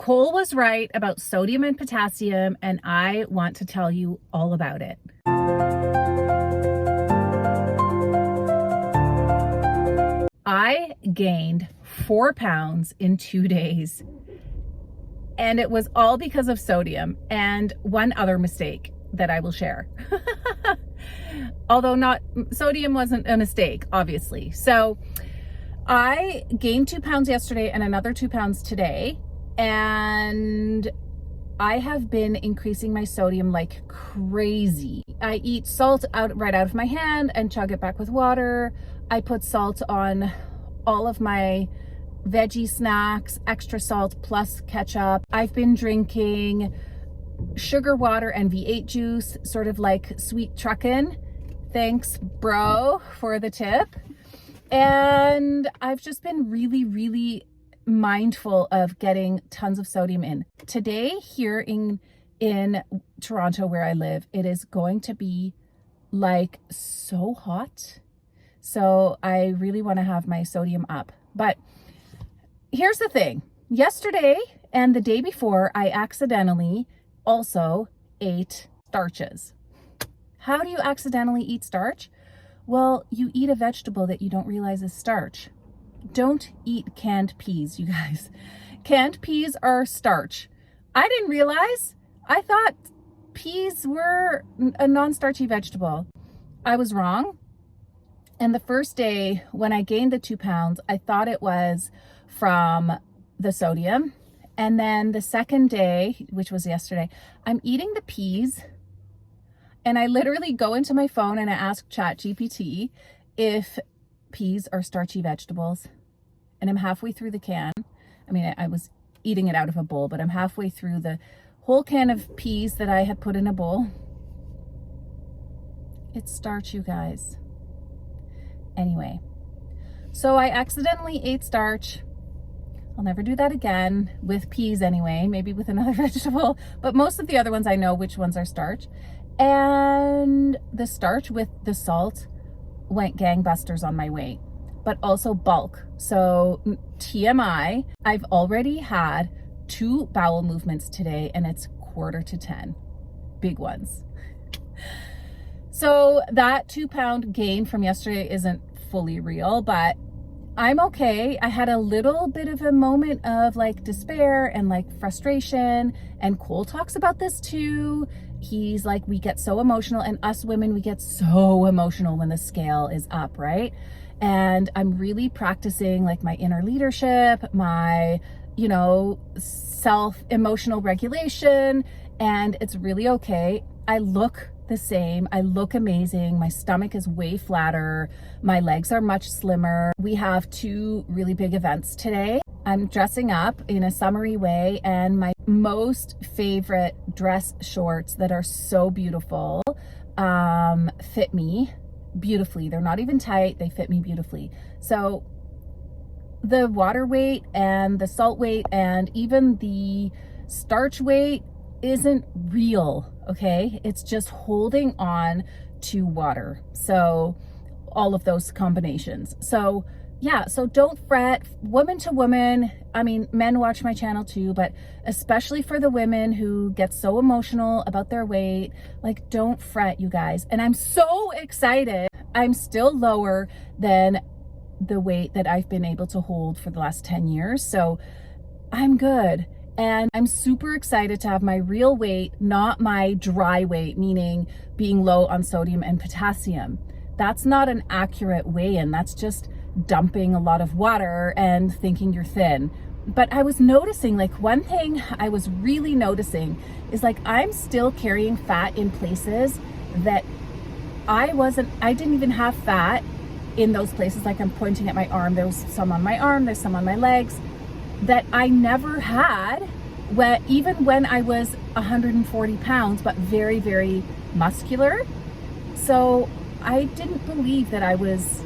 Cole was right about sodium and potassium, and I want to tell you all about it. I gained 4 pounds in 2 days, and it was all because of sodium and one other mistake that I will share. Although sodium wasn't a mistake, obviously. So I gained 2 pounds yesterday and another 2 pounds today. And I have been increasing my sodium like crazy. I eat salt right out of my hand and chug it back with water. I put salt on all of my veggie snacks, extra salt plus ketchup. I've been drinking sugar water and V8 juice, sort of like sweet truckin'. Thanks, bro, for the tip. And I've just been really mindful of getting tons of sodium in. Today here in Toronto where I live, it is going to be like so hot. So I really want to have my sodium up. But here's the thing. Yesterday and the day before, I accidentally also ate starches. How do you accidentally eat starch? Well, you eat a vegetable that you don't realize is starch. Don't eat canned peas, you guys. Canned peas are starch. I didn't realize. I thought peas were a non-starchy vegetable. I was wrong. And the first day when I gained the 2 pounds, I thought it was from the sodium. And then the second day, which was yesterday, I'm eating the peas. And I literally go into my phone and I ask ChatGPT if peas are starchy vegetables. And I'm halfway through the can. I mean, I was eating it out of a bowl, but I'm halfway through the whole can of peas that I had put in a bowl. It's starch, you guys. Anyway, so I accidentally ate starch. I'll never do that again with peas anyway, maybe with another vegetable, but most of the other ones I know which ones are starch. And the starch with the salt went gangbusters on my weight, but also bulk. So TMI, I've already had 2 bowel movements today and it's 9:45. Big ones. So that 2 pound gain from yesterday isn't fully real, but I'm okay. I had a little bit of a moment of like despair and like frustration, and Cole talks about this too. He's like, we get so emotional, and us women, we get so emotional when the scale is up, right? And I'm really practicing like my inner leadership, my, self-emotional regulation, and it's really okay. I look the same. I look amazing. My stomach is way flatter. My legs are much slimmer. We have 2 really big events today. I'm dressing up in a summery way, and my most favorite dress shorts that are so beautiful fit me beautifully. They're not even tight. They fit me beautifully. So the water weight and the salt weight and even the starch weight isn't real, okay? It's just holding on to water. So all of those combinations. So yeah, so don't fret, woman to woman. I mean, men watch my channel too, but especially for the women who get so emotional about their weight, like don't fret, you guys. And I'm so excited. I'm still lower than the weight that I've been able to hold for the last 10 years. So I'm good. And I'm super excited to have my real weight, not my dry weight, meaning being low on sodium and potassium. That's not an accurate weigh-in. That's just dumping a lot of water and thinking you're thin. But I was noticing, like, one thing I was really noticing is like I'm still carrying fat in places that I didn't even have fat in those places. Like, I'm pointing at my arm. There was some on my arm, there's some on my legs that I never had even when I was 140 pounds, but very, very muscular. So I didn't believe that I was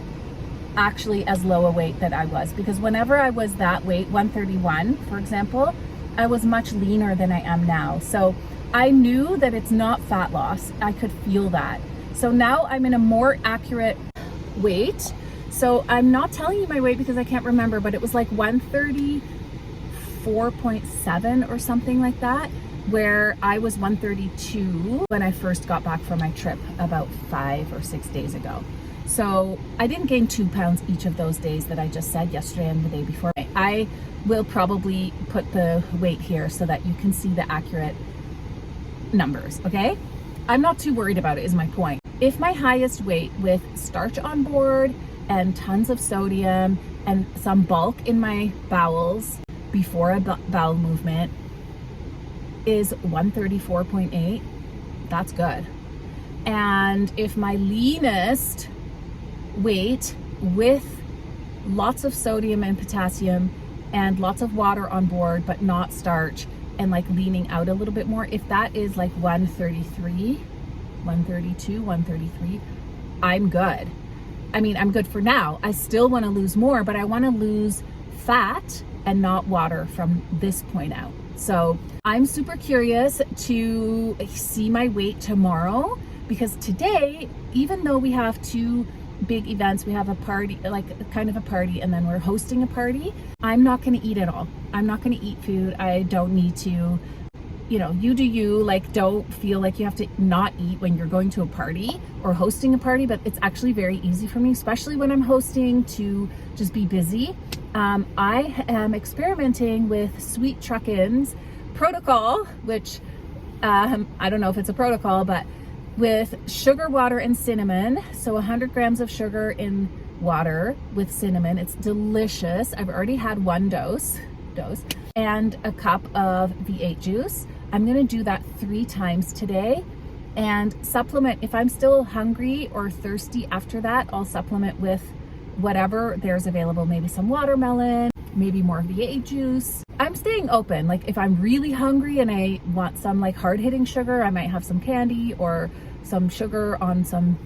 actually as low a weight that I was, because whenever I was that weight, 131, for example, I was much leaner than I am now. So I knew that it's not fat loss. I could feel that. So now I'm in a more accurate weight. So I'm not telling you my weight because I can't remember, but it was like 134 134.7 or something like that, where I was 132 when I first got back from my trip about 5 or 6 days ago. So I didn't gain 2 pounds each of those days that I just said, yesterday and the day before. I will probably put the weight here so that you can see the accurate numbers, okay? I'm not too worried about it, is my point. If my highest weight with starch on board and tons of sodium and some bulk in my bowels before a bowel movement is 134.8, that's good. And if my leanest weight with lots of sodium and potassium and lots of water on board but not starch and like leaning out a little bit more, if that is like 133, 132, 133, I'm good. I mean, I'm good for now. I still want to lose more, but I want to lose fat and not water from this point out. So I'm super curious to see my weight tomorrow, because today, even though we have 2 big events, we have a party, like kind of a party, and then we're hosting a party, I'm not going to eat at all. I'm not going to eat food. I don't need to. You know, you do you, like, don't feel like you have to not eat when you're going to a party or hosting a party, but it's actually very easy for me, especially when I'm hosting, to just be busy. I am experimenting with Sweet Truck-In's protocol, which I don't know if it's a protocol, but with sugar, water, and cinnamon. So 100 grams of sugar in water with cinnamon. It's delicious. I've already had 1 dose, and a cup of V8 juice. I'm gonna do that 3 times today and supplement. If I'm still hungry or thirsty after that, I'll supplement with whatever there's available, maybe some watermelon, maybe more V8 juice. I'm staying open. Like if I'm really hungry and I want some like hard-hitting sugar, I might have some candy or some sugar on some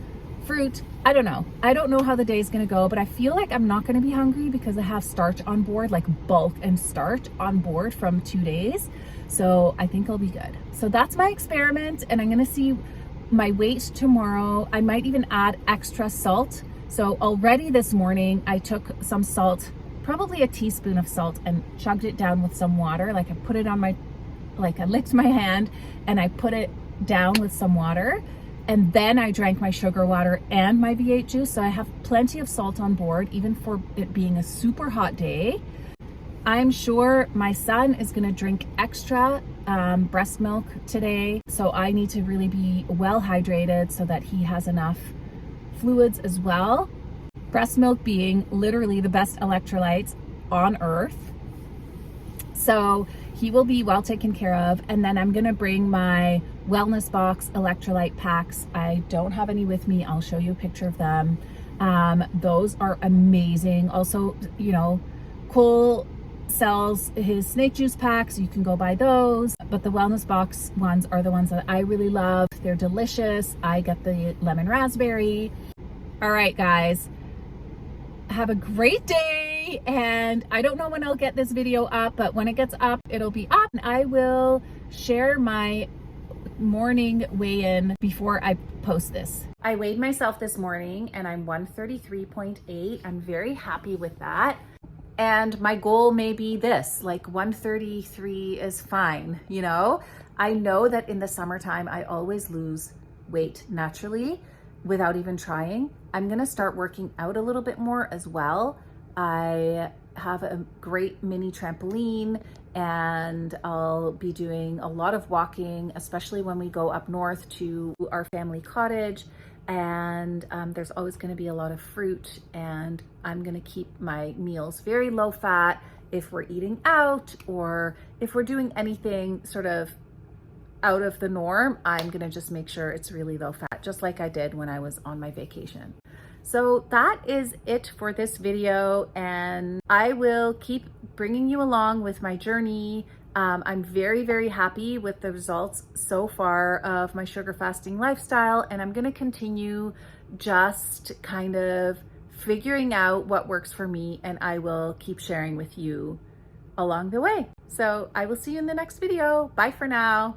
fruit. I don't know. I don't know how the day is going to go, but I feel like I'm not going to be hungry because I have starch on board, like bulk and starch on board from 2 days. So I think I'll be good. So that's my experiment, and I'm going to see my weight tomorrow. I might even add extra salt. So already this morning I took some salt, probably a teaspoon of salt, and chugged it down with some water. Like I put it on my, like I licked my hand and I put it down with some water. And then I drank my sugar water and my V8 juice. So I have plenty of salt on board, even for it being a super hot day. I'm sure my son is gonna drink extra breast milk today. So I need to really be well hydrated so that he has enough fluids as well. Breast milk being literally the best electrolytes on earth. So he will be well taken care of. And then I'm gonna bring my wellness box electrolyte packs. I don't have any with me. I'll show you a picture of them. Those are amazing. Also, you know, Cole sells his snake juice packs. You can go buy those. But the wellness box ones are the ones that I really love. They're delicious. I get the lemon raspberry. All right, guys. Have a great day, and I don't know when I'll get this video up, but when it gets up, it'll be up, and I will share my morning weigh-in before I post this. I weighed myself this morning and I'm 133.8. I'm very happy with that. And my goal may be this, like 133 is fine, you know? I know that in the summertime, I always lose weight naturally without even trying. I'm gonna start working out a little bit more as well. I have a great mini trampoline, and I'll be doing a lot of walking, especially when we go up north to our family cottage. And there's always gonna be a lot of fruit, and I'm gonna keep my meals very low fat if we're eating out or if we're doing anything sort of out of the norm. I'm gonna just make sure it's really low fat, just like I did when I was on my vacation. So that is it for this video, and I will keep bringing you along with my journey. I'm very, very happy with the results so far of my sugar fasting lifestyle, and I'm gonna continue just kind of figuring out what works for me, and I will keep sharing with you along the way. So I will see you in the next video. Bye for now.